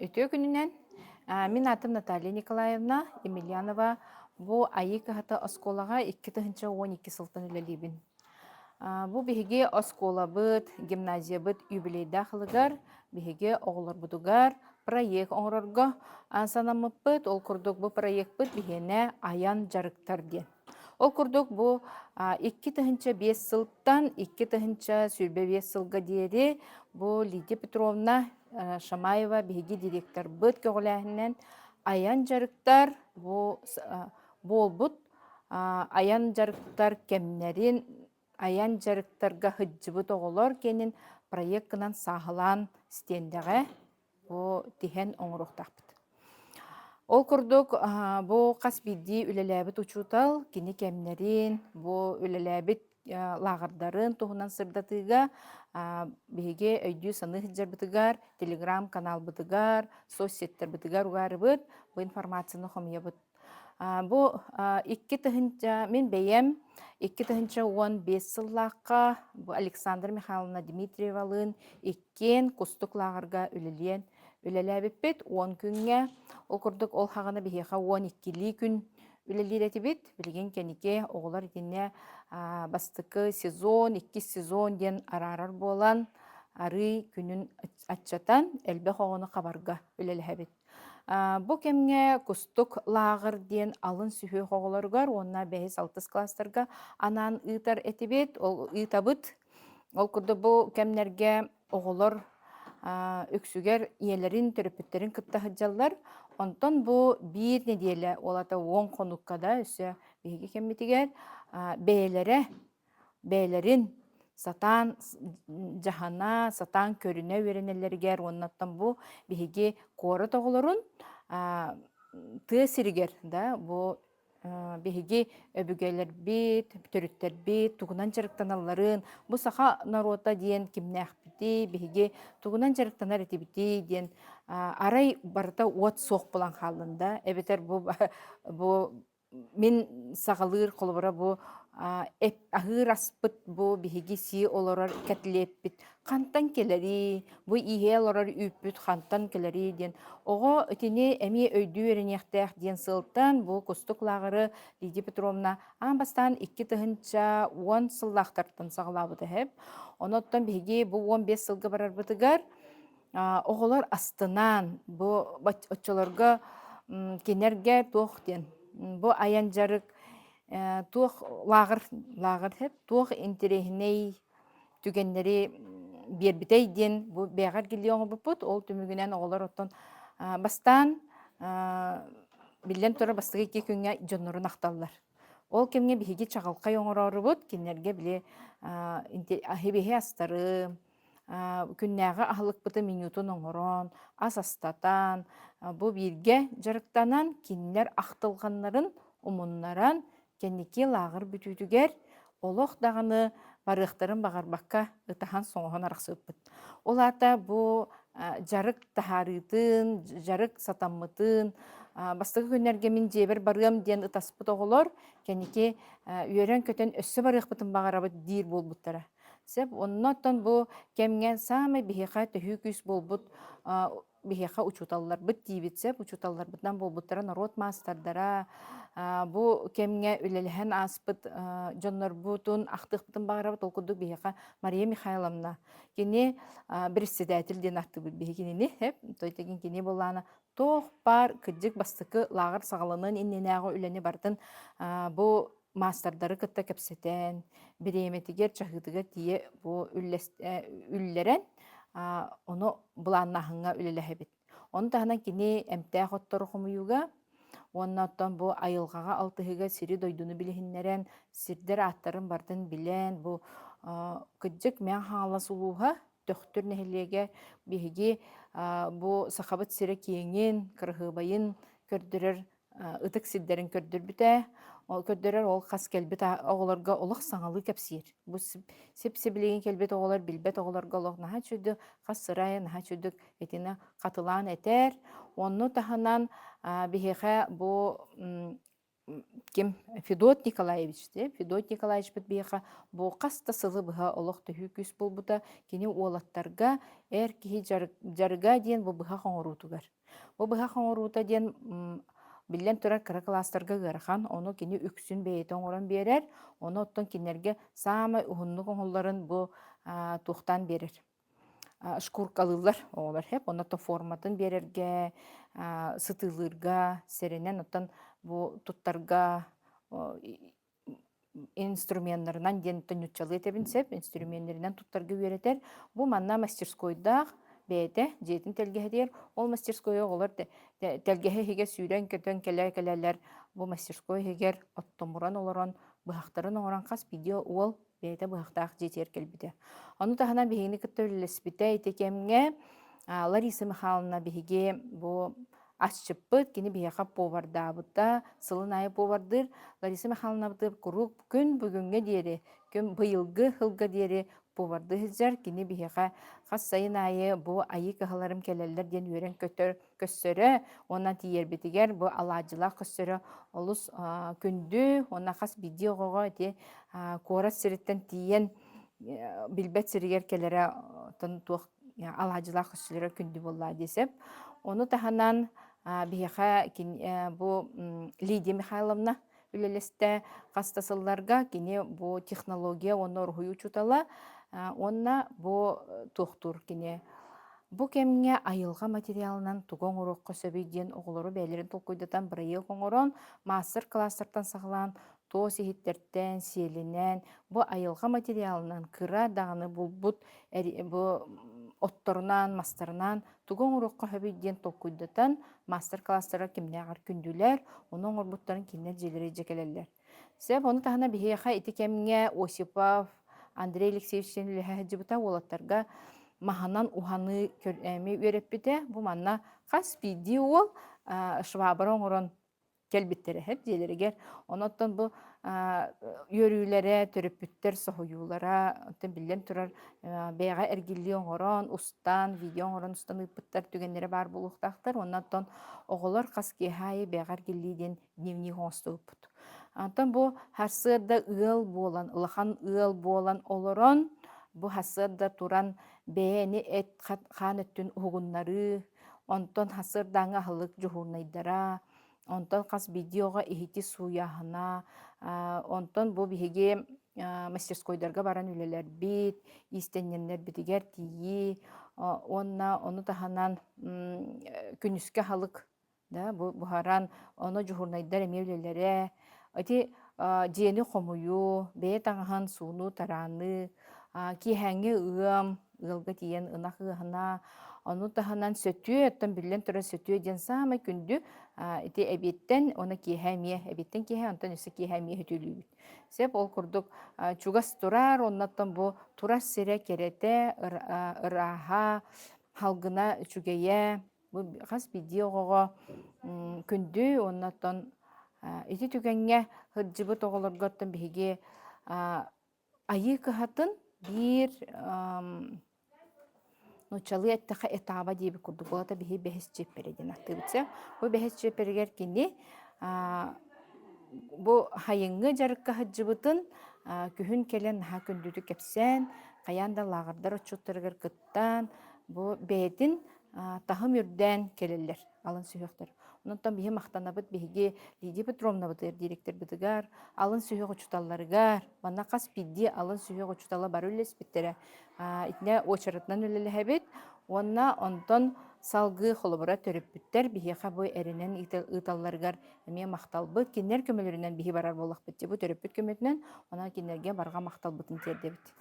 Ütüyor gününden. Min atım Наталья Николаевна Емельянова. Bu ayı kıhata oskolaga 2012 sıltın ülelibin. Bu bihige oskola bıt, gimnaziya bıt юбилейда хылыгар, bihige oğullar budugar, proyek oğrarga sanamı bıt, ol kurduk bu proyek bıt bihene ayan jarıktar diyen. Ol kurduk bu 2 сылттан 2 sürbe 5 сылга diyeri bu Лидия Петровна Шамаева биһиги директор быт көгөләһиннән аян жарыктар болбут аян жарыктар кемнәрин аян жарыктарга хыджыбыт оголор кенин проекткынан сахылан стендәгә бу тиһен оңрохтакпыт. Ол курдук бу кас бидди үлеләбит учутал кини кемнәрин бу үлеләбит лагырдарын туһунан сырдатыга биһиге өйдүү санык жарбытыгар телеграм канал бытыгар соцсеттер бытыгар угарыбыт бу информацияны хомьябыт. Бу 2 мен бәйем 2015 сыллакка бу Александра Михайловна Дмитриевалын иккен кустук лагырга үлелен үлеләбит 10 күнгә ол курдук ол хагына биһиха 12 күн үлелиретибит билген кенике оголар итинне бастыкы сезон 2 сезон ден арарар болан ары күнүн атчатан элбе хогону кабарга үлеләбит. Бу кемге кустук лагыр ден алын сүхө хоголоргар онна 5-6 класстарга анан ыйтар этибит ол ыйтабыт ол курду бу кемнерге оголор өксүгер иелерин төрөпүттерин кыттахыджаллар онтон бу бир неделе олата 10 конуккада өсө биги кеммитигер бээлерин сатан жахана сатан көрүнө веренелергер оннаттан бу биги кора тоголорун тысиригер да бу биһиги өбүгейлер бит, төрүттер бит, тугунан жарыктаналарын, бу саха народа диен кимнәхпити, биһиги тугунан жарыктанар этибити диен арай барта уот соқ булан халында. Эбетер бу мен сагалыр колбора бу ахыр аспыт бу биһиги си олорор кәтлеппит. Кантан келери, бу ихе олорор үппүт кантан келери диен. Ого өтіне әме өйдүү өренектәк ден сылтан бұл кустук лагыры Лидия Петровна бастан 2 сыллақтартын сағылабыды хеп. Оноттан биги бұл 15 сылғы барар бұтыгар оғылар астынан бұл отчыларға кенерге тоқ ден. Бұл аян жарык тоқ лагыр хеп, тоқ интерехіней түгеннері бербітей ден бұл бәғар келі оңы бұпыт, ол түмігінен оғылар оттан бастан билен тора бастыгы 2 күнгө жоннорун акталлар. Ол кемге биһиги чагалкай оңорорубут, кинерге биле ахибеhe астары, күннәгы ахлыкпыты минутун оңорон, ас астатан, бу бирге жарыктанан киннер актылганнарын умуннаран кенники лагыр бүтүтүгер олох даганы барыктарын багарбакка ытахан соңохон араксыппыт. Ол ата бу жарык тахарытын, жарык сатаммытын, бастығы күнерге мен жебір барыам ден ытаспыт оғылар, кәнеке үйерен көтен өссі барықпытын бағарабыт дейір болбыттара. Сеп, оннаттан бұл кемген самы бихеқа төхі күс болбыт, бихеқа учуталлар бұт дейбіт сеп, учуталлар бұттан болбыттара народ мастардара, бұл кемге үлеліген аспыт жонлар бұтын, ақтық бұтын бағарабыт олқыдық бихеқа Мария Михайловна. Кене председатель ден артты бұл бихекенені, тойтеген кене боланы тоқ бар күдік бастықы лағыр сағалының инненәғы үләне бардын бұл мастардары кытта кәпсетен, біреметігер чағыдыға тие бұл үллерен оны бұланнағыңа үлелі бит. Оны тағынан кене әмтәқ оттары құмыюға, оннаттан бұл айылғаға алтығыға сири дойдуны білігіннерен, сирдер аттарын бардын білен, бұл күдік мән хаңала сұлуға, төқтір нәхілеге бігі бұл сақабыт сире кейінген, кырғыбайын көрдірер, ұтық сиддерін көрдір біті, көрдірер ол қас кәлбет оғыларға олық саңалы кәпсир. Бұл сеп-себілеген кәлбет оғылар білбет оғыларға олық наға чөді, қас сырайы, наға чөдік етіне қатылан әтер. Оны тағынан бігі бұл ким Федот Николаевич де Федот Николаевич бит бияха бу каста сылы быха олох төһү күс болбута кини уолаттарга эр кихи жарга диен бу быха хоңорутугар. Бу быха хоңорута диен билен турар кыра класстарга гырхан ону кини үксүн бейте оңорон берер, ону оттон кинерге сама ухунну коңолларын бу тухтан берер. Шкуркалылар оолар хеп оното форматын берерге сытылырга серенен оттан бу туттарга инструментларынан ден төнүчалы тебинсеп инструментлеринен туттарга үйретер. Бу манна мастерскойда бейте жетин телгеһедер. Ол мастерскойга олар телгеһе хиге сүйрен көтөн келелер. Бу мастерской хигер оттомуран олорон быхактарын оңоран кас видео ол бейте быхактаах жетер келбите. Ону тахана бихини кыттөллеспите итекемге Лариса Михайловна бихиге бу ашчыппыт кини бияка повардабыта сылын айы повардыр. Лариса Михайловна бытып курук күн бүгүнгө диери, күн быйылгы хылга диери поварды хизер кини бияка кас сайын айы бу айы кахаларым келелер ден үйрен көссөрө, онан тиербитигер бу алажылак көссөрө олус күндү, онна кас видеого эти кора сириттен тиен билбет сиригер келере тон туох алажылак көссөрө күндү болла десеп, оны таханан бияка бу Лидия Михайловна үлелесте кастасылларга кини бу технология оны орхую чутала, онна бу тохтур кини бу кемге айылга материалынан тугон урокко сөбүйден оголору бәйлерин толкуйдатан бырайы коңорон мастер класстардан сагалан тоо сихиттерден сиелинен бу айылга материалынан кыра даганы булбут бу отторунан мастерынан тугон урокко сөбүйден толкуйдатан мастер класстара кимнягар күндүлер онун орбуттарын кинер желери жекелелер. Себеп оны тахана бихеха итикемге Осипов Андрей Алексеевичтен лехажыбыта олаттарга маханан уханы көрәми өреппите бу манна хас видео швабарон орон келбиттере хеп желеригер оноттон бу йөрүләре төрөпүттер сохуюлара тен билен турар бега эргилли оңорон устан видео оңорон устан ыппыттар түгеннере бар булуктактар оннан оголор кас кехай бега эргиллиден дневник оңступут. Антон бу хасырда ыл болан ылахан ыл болан олорон бу хасырда туран бээни эт хан өттүн угуннары онтон хасырдаңа хылык жухурнайдара онтон кас видеога ихити суяхына онтон бу биһиги мастерскойдарга баран үлелер бит истенненнер битигер тии ону таханан күнүскө халык да бу бухаран ону жухурнайдар эме үлелере ати жиени хомую бээ таңахан сууну тараны киһәңге ылга тиен ынах ыһына ону таханан сөтүө оттон билен тура сөтүө ден самай күндү ити эбиттен оны киһәмие эбиттен киһә онтон өсө киһәмие хөтүлүүбүт сеп ол курдук чугас турар оннаттан бу турас сире керете ыраха халгына чугeye бу хас видеого күндү оннаттан ити түгенге хыржыбыт оголорготтон биһиги айы кыһатын бир нучалы эттаха этаба диби курдук болата биһи бэһис чеппередин аттыбытса бу бэһис чеппергер кини бу хайыңгы жарыкка хыджыбытын күһүн келен наха күндүтү кепсен каянда лагардар очуттаргар кыттан бу бээтин тахым үрден келелер алын сүйөктөр. Онтон биһи мактанабыт биһиги Лидия Петровна бытыр директор бытыгар алын сүйөк очуталларыгар бана кас пидди алын сүйөк очутала бар үлес биттере итне очарытынан үлелехебит онна онтон салгы холобора төрөппүттер биһиха бу эренен ыталларыгар эме макталбыт кинер көмөлөрүнөн биһи барар боллак битти бу төрөппүт көмөтүнөн она кинерге барга макталбытын тердебит.